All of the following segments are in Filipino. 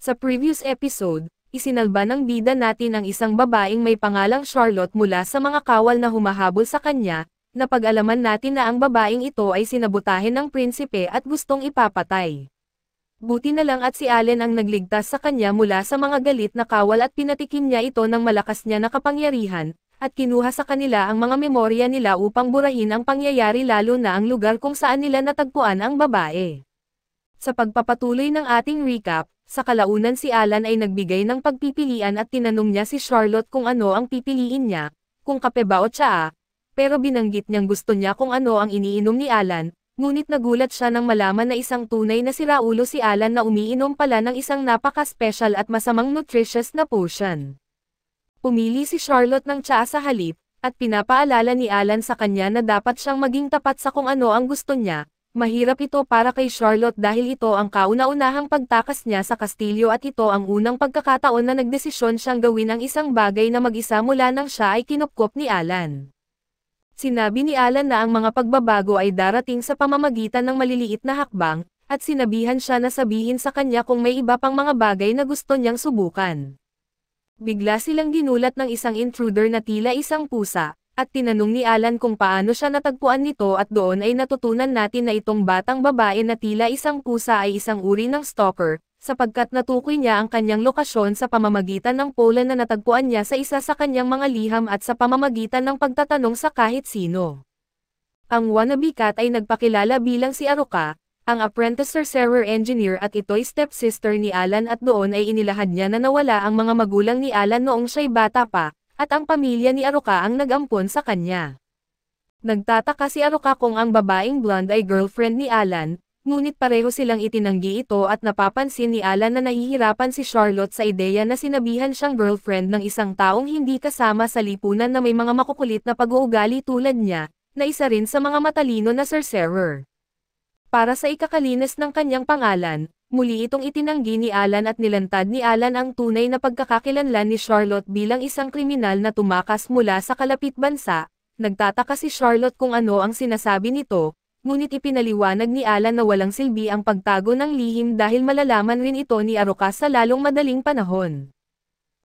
Sa previous episode, isinalba ng bida natin ang isang babaeng may pangalang Charlotte mula sa mga kawal na humahabol sa kanya, napag-alaman natin na ang babaeng ito ay sinabutahin ng prinsipe at gustong ipapatay. Buti na lang at si Allen ang nagligtas sa kanya mula sa mga galit na kawal at pinatikim niya ito ng malakas niya na kapangyarihan, at kinuha sa kanila ang mga memorya nila upang burahin ang pangyayari lalo na ang lugar kung saan nila natagpuan ang babae. Sa pagpapatuloy ng ating recap, sa kalaunan si Alan ay nagbigay ng pagpipilian at tinanong niya si Charlotte kung ano ang pipiliin niya, kung kape ba o tsaa, pero binanggit niyang gusto niya kung ano ang iniinom ni Alan, ngunit nagulat siya nang malaman na isang tunay na siraulo si Alan na umiinom pala ng isang napaka-special at masamang nutritious na potion. Pumili si Charlotte ng tsaa sa halip, at pinapaalala ni Alan sa kanya na dapat siyang maging tapat sa kung ano ang gusto niya. Mahirap ito para kay Charlotte dahil ito ang kauna-unahang pagtakas niya sa kastilyo at ito ang unang pagkakataon na nagdesisyon siyang gawin ang isang bagay na mag-isa mula nang siya ay kinupkop ni Alan. Sinabi ni Alan na ang mga pagbabago ay darating sa pamamagitan ng maliliit na hakbang, at sinabihan siya na sabihin sa kanya kung may iba pang mga bagay na gusto niyang subukan. Bigla silang ginulat ng isang intruder na tila isang pusa, at tinanong ni Alan kung paano siya natagpuan nito at doon ay natutunan natin na itong batang babae na tila isang pusa ay isang uri ng stalker, sapagkat natukoy niya ang kanyang lokasyon sa pamamagitan ng pole na natagpuan niya sa isa sa kanyang mga liham at sa pamamagitan ng pagtatanong sa kahit sino. Ang wannabe cat ay nagpakilala bilang si Aruka, ang apprentice sorcerer engineer at ito'y stepsister ni Alan at doon ay inilahad niya na nawala ang mga magulang ni Alan noong siya'y bata pa, at ang pamilya ni Aruka ang nag-ampon sa kanya. Nagtataka si Aruka kung ang babaeng blonde ay girlfriend ni Alan, ngunit pareho silang itinanggi ito at napapansin ni Alan na nahihirapan si Charlotte sa ideya na sinabihan siyang girlfriend ng isang taong hindi kasama sa lipunan na may mga makukulit na pag-uugali tulad niya, na isa rin sa mga matalino na sorcerer. Para sa ikakalinis ng kanyang pangalan, muli itong itinanggi ni Alan at nilantad ni Alan ang tunay na pagkakakilanlan ni Charlotte bilang isang kriminal na tumakas mula sa kalapit bansa. Nagtataka si Charlotte kung ano ang sinasabi nito, ngunit ipinaliwanag ni Alan na walang silbi ang pagtago ng lihim dahil malalaman rin ito ni Aruka sa lalong madaling panahon.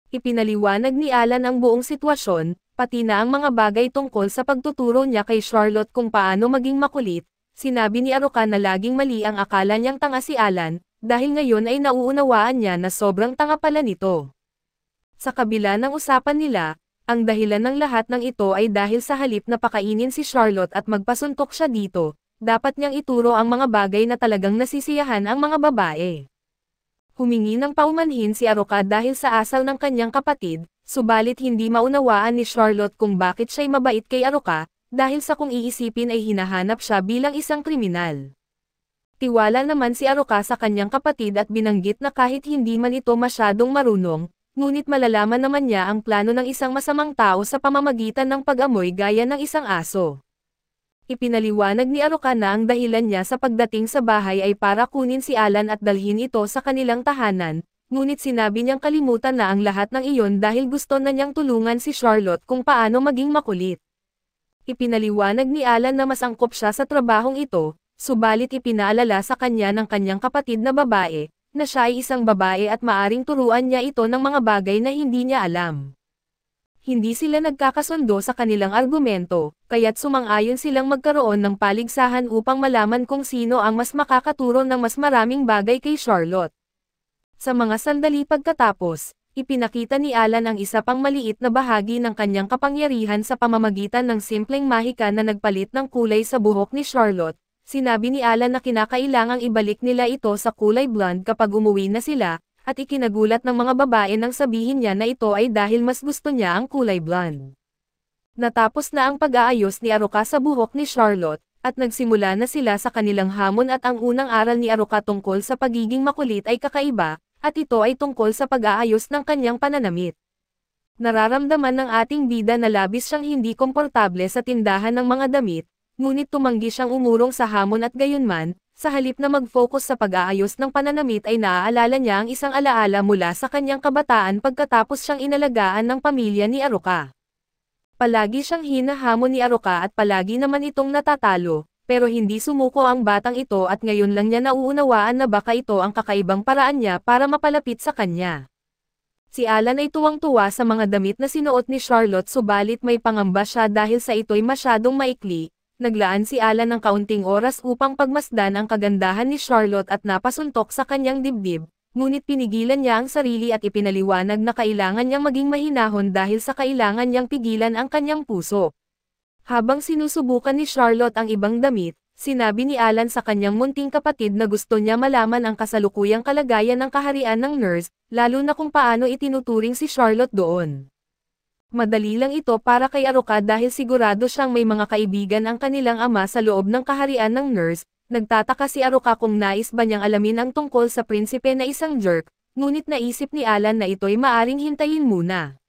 Ipinaliwanag ni Alan ang buong sitwasyon, pati na ang mga bagay tungkol sa pagtuturo niya kay Charlotte kung paano maging makulit. Sinabi ni Aruka na laging mali ang akala niyang tanga si Alan, dahil ngayon ay nauunawaan niya na sobrang tanga pala nito. Sa kabila ng usapan nila, ang dahilan ng lahat ng ito ay dahil sa halip na pakainin si Charlotte at magpasuntok siya dito, dapat niyang ituro ang mga bagay na talagang nasisiyahan ang mga babae. Humingi ng paumanhin si Aruka dahil sa asal ng kanyang kapatid, subalit hindi maunawaan ni Charlotte kung bakit siya'y mabait kay Aruka, dahil sa kung iisipin ay hinahanap siya bilang isang kriminal. Tiwala naman si Aruka sa kanyang kapatid at binanggit na kahit hindi man ito masyadong marunong, ngunit malalaman naman niya ang plano ng isang masamang tao sa pamamagitan ng pag-amoy gaya ng isang aso. Ipinaliwanag ni Aruka na ang dahilan niya sa pagdating sa bahay ay para kunin si Alan at dalhin ito sa kanilang tahanan, ngunit sinabi niyang kalimutan na ang lahat ng iyon dahil gusto na niyang tulungan si Charlotte kung paano maging makulit. Ipinaliwanag ni Alan na mas angkop siya sa trabahong ito, subalit ipinaalala sa kanya ng kanyang kapatid na babae, na siya ay isang babae at maaring turuan niya ito ng mga bagay na hindi niya alam. Hindi sila nagkakasundo sa kanilang argumento, kaya't sumang-ayon silang magkaroon ng paligsahan upang malaman kung sino ang mas makakaturo ng mas maraming bagay kay Charlotte. Sa mga sandali pagkatapos, ipinakita ni Alan ang isa pang maliit na bahagi ng kanyang kapangyarihan sa pamamagitan ng simpleng mahika na nagpalit ng kulay sa buhok ni Charlotte. Sinabi ni Alan na kinakailangang ibalik nila ito sa kulay blonde kapag umuwi na sila, at ikinagulat ng mga babae nang sabihin niya na ito ay dahil mas gusto niya ang kulay blonde. Natapos na ang pag-aayos ni Aruka sa buhok ni Charlotte, at nagsimula na sila sa kanilang hamon at ang unang aral ni Aruka tungkol sa pagiging makulit ay kakaiba, at ito ay tungkol sa pag-aayos ng kanyang pananamit. Nararamdaman ng ating bida na labis siyang hindi komportable sa tindahan ng mga damit, ngunit tumanggi siyang umurong sa hamon at gayunman, sa halip na mag-focus sa pag-aayos ng pananamit ay naaalala niya ang isang alaala mula sa kanyang kabataan pagkatapos siyang inalagaan ng pamilya ni Aruka. Palagi siyang hinahamon ni Aruka at palagi naman itong natatalo, Pero hindi sumuko ang batang ito at ngayon lang niya nauunawaan na baka ito ang kakaibang paraan niya para mapalapit sa kanya. Si Alan ay tuwang-tuwa sa mga damit na sinuot ni Charlotte subalit may pangamba siya dahil sa ito'y masyadong maikli. Naglaan si Alan ng kaunting oras upang pagmasdan ang kagandahan ni Charlotte at napasuntok sa kanyang dibdib, ngunit pinigilan niya ang sarili at ipinaliwanag na kailangan niyang maging mahinahon dahil sa kailangan niyang pigilan ang kanyang puso. Habang sinusubukan ni Charlotte ang ibang damit, sinabi ni Alan sa kanyang munting kapatid na gusto niya malaman ang kasalukuyang kalagayan ng kaharian ng nurse, lalo na kung paano itinuturing si Charlotte doon. Madali lang ito para kay Aruka dahil sigurado siyang may mga kaibigan ang kanilang ama sa loob ng kaharian ng nurse. Nagtataka si Aruka kung nais ba niyang alamin ang tungkol sa prinsipe na isang jerk, ngunit naisip ni Alan na ito'y maaring hintayin muna.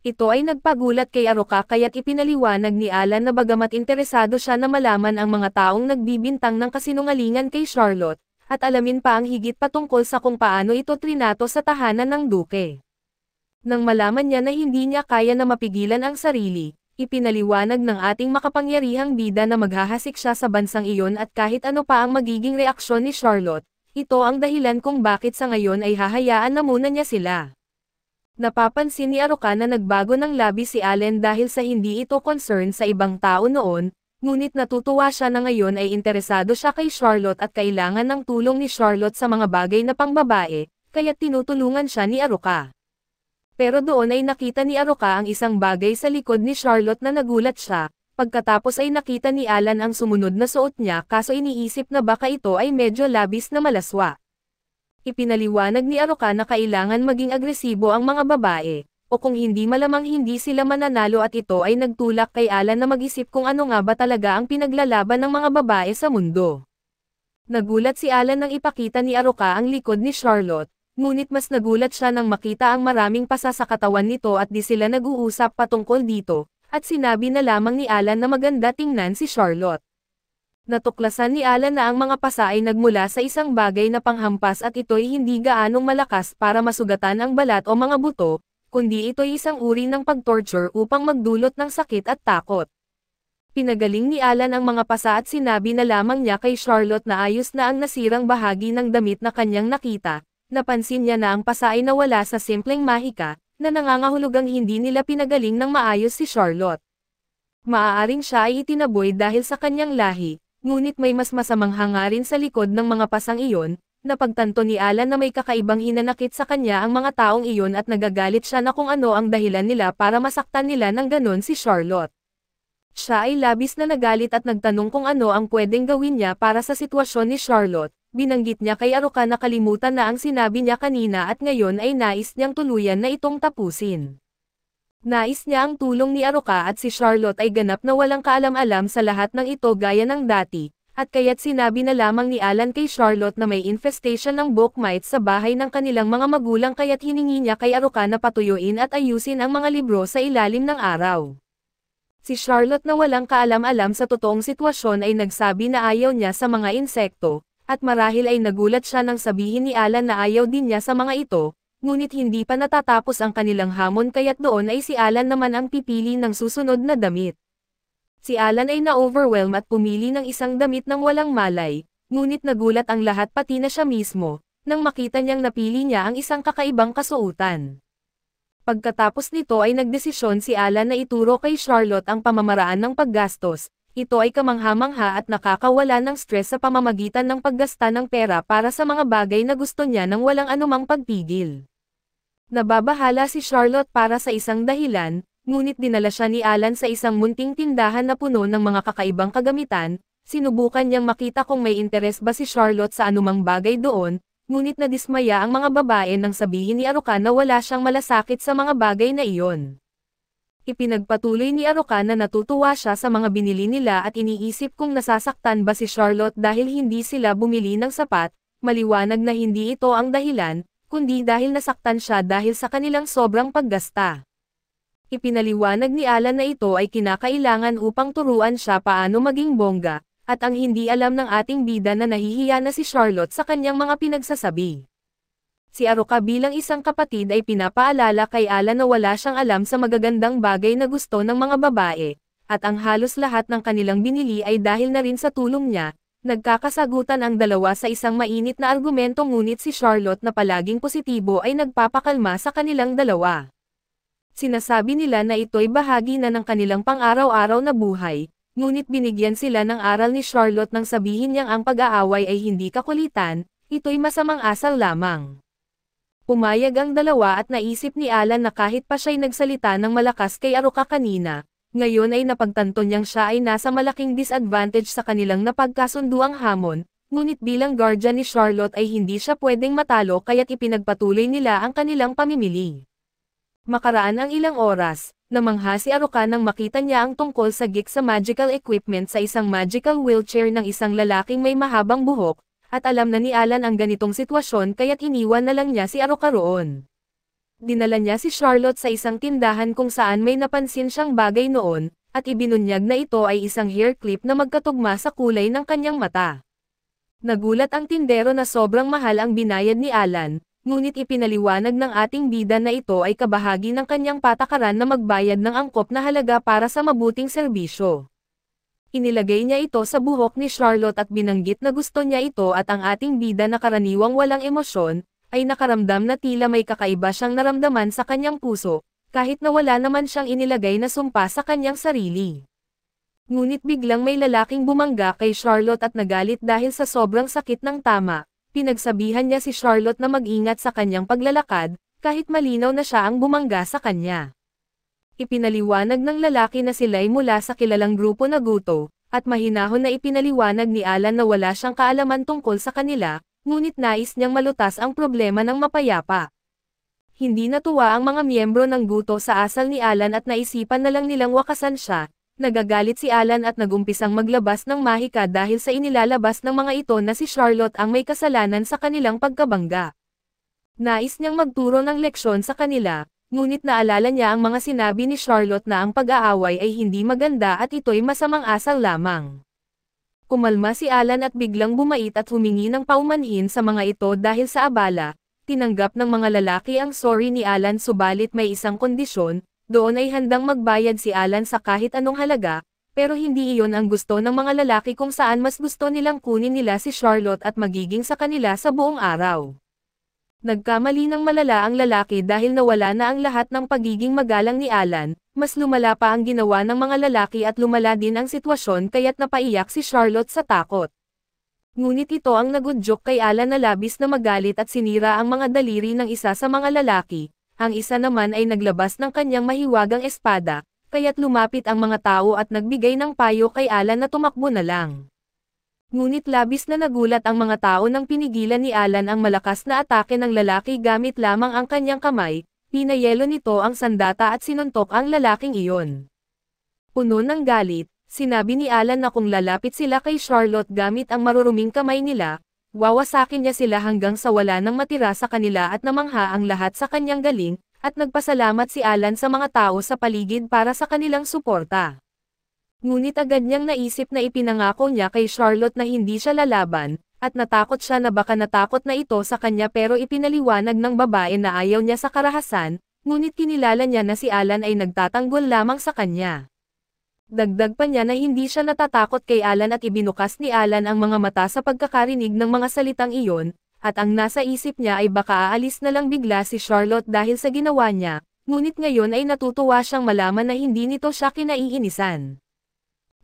Ito ay nagpagulat kay Aruka kaya't ipinaliwanag ni Alan na bagamat interesado siya na malaman ang mga taong nagbibintang ng kasinungalingan kay Charlotte, at alamin pa ang higit patungkol sa kung paano ito trinato sa tahanan ng duke. Nang malaman niya na hindi niya kaya na mapigilan ang sarili, ipinaliwanag ng ating makapangyarihang bida na maghahasik siya sa bansang iyon at kahit ano pa ang magiging reaksyon ni Charlotte, ito ang dahilan kung bakit sa ngayon ay hahayaan na muna niya sila. Napapansin ni Aruka na nagbago ng labi si Allen dahil sa hindi ito concern sa ibang tao noon, ngunit natutuwa siya na ngayon ay interesado siya kay Charlotte at kailangan ng tulong ni Charlotte sa mga bagay na pangbabae, kaya tinutulungan siya ni Aruka. Pero doon ay nakita ni Aruka ang isang bagay sa likod ni Charlotte na nagulat siya, pagkatapos ay nakita ni Alan ang sumunod na suot niya kaso iniisip na baka ito ay medyo labis na malaswa. Ipinaliwanag ni Aruka na kailangan maging agresibo ang mga babae, o kung hindi malamang hindi sila mananalo at ito ay nagtulak kay Alan na mag-isip kung ano nga ba talaga ang pinaglalaban ng mga babae sa mundo. Nagulat si Alan nang ipakita ni Aruka ang likod ni Charlotte. Ngunit mas nagulat siya nang makita ang maraming pasa sa katawan nito at di sila nag-uusap patungkol dito, at sinabi na lamang ni Alan na maganda tingnan si Charlotte. Natuklasan ni Alan na ang mga pasa ay nagmula sa isang bagay na panghampas at ito'y hindi gaanong malakas para masugatan ang balat o mga buto, kundi ito'y isang uri ng pag-torture upang magdulot ng sakit at takot. Pinagaling ni Alan ang mga pasa at sinabi na lamang niya kay Charlotte na ayos na ang nasirang bahagi ng damit na kanyang nakita. Napansin niya na ang pasa ay nawala sa simpleng mahika, na nangangahulugang hindi nila pinagaling ng maayos si Charlotte. Maaaring siya ay itinaboy dahil sa kanyang lahi, ngunit may mas masamang hangarin sa likod ng mga pasang iyon, napagtanto ni Alan na may kakaibang hinanakit sa kanya ang mga taong iyon at nagagalit siya na kung ano ang dahilan nila para masaktan nila ng ganon si Charlotte. Siya ay labis na nagalit at nagtanong kung ano ang pwedeng gawin niya para sa sitwasyon ni Charlotte. Binanggit niya kay Aruka na kalimutan na ang sinabi niya kanina at ngayon ay nais niyang tuluyan na itong tapusin. Nais niya ang tulong ni Aruka at si Charlotte ay ganap na walang kaalam-alam sa lahat ng ito gaya ng dati, at kaya't sinabi na lamang ni Alan kay Charlotte na may infestation ng book mites sa bahay ng kanilang mga magulang kaya't hiningi niya kay Aruka na patuyuin at ayusin ang mga libro sa ilalim ng araw. Si Charlotte na walang kaalam-alam sa totoong sitwasyon ay nagsabi na ayaw niya sa mga insekto, at marahil ay nagulat siya nang sabihin ni Alan na ayaw din niya sa mga ito, ngunit hindi pa natatapos ang kanilang hamon kaya't doon ay si Alan naman ang pipili ng susunod na damit. Si Alan ay na-overwhelm at pumili ng isang damit ng walang malay, ngunit nagulat ang lahat pati na siya mismo, nang makita niyang napili niya ang isang kakaibang kasuotan. Pagkatapos nito ay nagdesisyon si Alan na ituro kay Charlotte ang pamamaraan ng paggastos. Ito ay kamangha-mangha at nakakawala ng stress sa pamamagitan ng paggasta ng pera para sa mga bagay na gusto niya nang walang anumang pagpigil. Nababahala si Charlotte para sa isang dahilan, ngunit dinala siya ni Alan sa isang munting tindahan na puno ng mga kakaibang kagamitan, sinubukan niyang makita kung may interes ba si Charlotte sa anumang bagay doon, ngunit nadismaya ang mga babae nang sabihin ni Aruka na wala siyang malasakit sa mga bagay na iyon. Ipinagpatuloy ni Aruka na natutuwa siya sa mga binili nila at iniisip kung nasasaktan ba si Charlotte dahil hindi sila bumili ng sapat, maliwanag na hindi ito ang dahilan, kundi dahil nasaktan siya dahil sa kanilang sobrang paggasta. Ipinaliwanag ni Alan na ito ay kinakailangan upang turuan siya paano maging bongga, at ang hindi alam ng ating bida na nahihiya na si Charlotte sa kanyang mga pinagsasabi. Si Aruka bilang isang kapatid ay pinapaalala kay Alan na wala siyang alam sa magagandang bagay na gusto ng mga babae, at ang halos lahat ng kanilang binili ay dahil na rin sa tulong niya. Nagkakasagutan ang dalawa sa isang mainit na argumento ngunit si Charlotte na palaging positibo ay nagpapakalma sa kanilang dalawa. Sinasabi nila na ito'y bahagi na ng kanilang pang-araw-araw na buhay, ngunit binigyan sila ng aral ni Charlotte nang sabihin niyang ang pag-aaway ay hindi kakulitan, ito'y masamang asal lamang. Pumayag ang dalawa at naisip ni Alan na kahit pa siya'y nagsalita ng malakas kay Aruka kanina, ngayon ay napagtanto niyang siya ay nasa malaking disadvantage sa kanilang napagkasunduang hamon, ngunit bilang guardian ni Charlotte ay hindi siya pwedeng matalo kaya't ipinagpatuloy nila ang kanilang pamimili. Makaraan ang ilang oras, namangha si Aruka nang makita niya ang tungkol sa geek sa magical equipment sa isang magical wheelchair ng isang lalaking may mahabang buhok, at alam na ni Alan ang ganitong sitwasyon kaya't iniwan na lang niya si Aruka roon. Dinala niya si Charlotte sa isang tindahan kung saan may napansin siyang bagay noon, at ibinunyag na ito ay isang hair clip na magkatugma sa kulay ng kanyang mata. Nagulat ang tindero na sobrang mahal ang binayad ni Alan, ngunit ipinaliwanag ng ating bida na ito ay kabahagi ng kanyang patakaran na magbayad ng angkop na halaga para sa mabuting serbisyo. Inilagay niya ito sa buhok ni Charlotte at binanggit na gusto niya ito at ang ating bida na karaniwang walang emosyon, ay nakaramdam na tila may kakaiba siyang naramdaman sa kanyang puso, kahit na wala naman siyang inilagay na sumpa sa kanyang sarili. Ngunit biglang may lalaking bumangga kay Charlotte at nagalit dahil sa sobrang sakit ng tama, pinagsabihan niya si Charlotte na mag-ingat sa kanyang paglalakad, kahit malinaw na siya ang bumangga sa kanya. Ipinaliwanag ng lalaki na sila'y mula sa kilalang grupo na Guto, at mahinahon na ipinaliwanag ni Alan na wala siyang kaalaman tungkol sa kanila, ngunit nais niyang malutas ang problema ng mapayapa. Hindi natuwa ang mga miyembro ng Guto sa asal ni Alan at naisipan na lang nilang wakasan siya. Nagagalit si Alan at nagumpisang maglabas ng mahika dahil sa inilalabas ng mga ito na si Charlotte ang may kasalanan sa kanilang pagkabangga. Nais niyang magturo ng leksyon sa kanila, ngunit naalala niya ang mga sinabi ni Charlotte na ang pag-aaway ay hindi maganda at ito'y masamang asal lamang. Kumalma si Alan at biglang bumait at humingi ng paumanhin sa mga ito dahil sa abala. Tinanggap ng mga lalaki ang sorry ni Alan subalit may isang kondisyon, doon ay handang magbayad si Alan sa kahit anong halaga, pero hindi iyon ang gusto ng mga lalaki kung saan mas gusto nilang kunin nila si Charlotte at magiging sa kanila sa buong araw. Nagkamali ng malala ang lalaki dahil nawala na ang lahat ng pagiging magalang ni Alan, mas lumala pa ang ginawa ng mga lalaki at lumala din ang sitwasyon kaya't napaiyak si Charlotte sa takot. Ngunit ito ang nagudyok kay Alan na labis na magalit at sinira ang mga daliri ng isa sa mga lalaki, ang isa naman ay naglabas ng kanyang mahiwagang espada, kaya't lumapit ang mga tao at nagbigay ng payo kay Alan na tumakbo na lang. Ngunit labis na nagulat ang mga tao nang pinigilan ni Alan ang malakas na atake ng lalaki gamit lamang ang kanyang kamay, pinayelo nito ang sandata at sinuntok ang lalaking iyon. Puno ng galit, sinabi ni Alan na kung lalapit sila kay Charlotte gamit ang maruruming kamay nila, wawasakin niya sila hanggang sa wala nang matira sa kanila at namangha ang lahat sa kanyang galing, at nagpasalamat si Alan sa mga tao sa paligid para sa kanilang suporta. Ngunit agad niyang naisip na ipinangako niya kay Charlotte na hindi siya lalaban, at natakot siya na baka natakot na ito sa kanya pero ipinaliwanag ng babae na ayaw niya sa karahasan, ngunit kinilala niya na si Alan ay nagtatanggol lamang sa kanya. Dagdag pa niya na hindi siya natatakot kay Alan at ibinukas ni Alan ang mga mata sa pagkakarinig ng mga salitang iyon, at ang nasa isip niya ay baka aalis na lang bigla si Charlotte dahil sa ginawa niya, ngunit ngayon ay natutuwa siyang malaman na hindi nito siya kinaiinisan.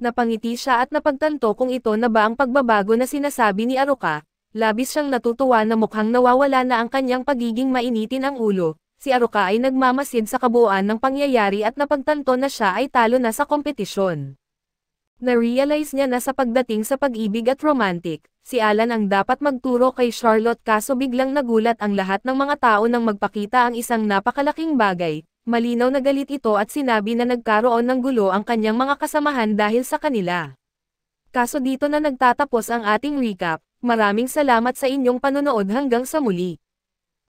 Napangiti siya at napagtanto kung ito na ba ang pagbabago na sinasabi ni Aruka, labis siyang natutuwa na mukhang nawawala na ang kanyang pagiging mainitin ang ulo. Si Aruka ay nagmamasid sa kabuuan ng pangyayari at napagtanto na siya ay talo na sa kompetisyon. Na-realize niya na sa pagdating sa pag-ibig at romantic, si Alan ang dapat magturo kay Charlotte kaso biglang nagulat ang lahat ng mga tao nang magpakita ang isang napakalaking bagay. Malinaw na galit ito at sinabi na nagkaroon ng gulo ang kanyang mga kasamahan dahil sa kanila. Kaso dito na nagtatapos ang ating recap, maraming salamat sa inyong panonood hanggang sa muli.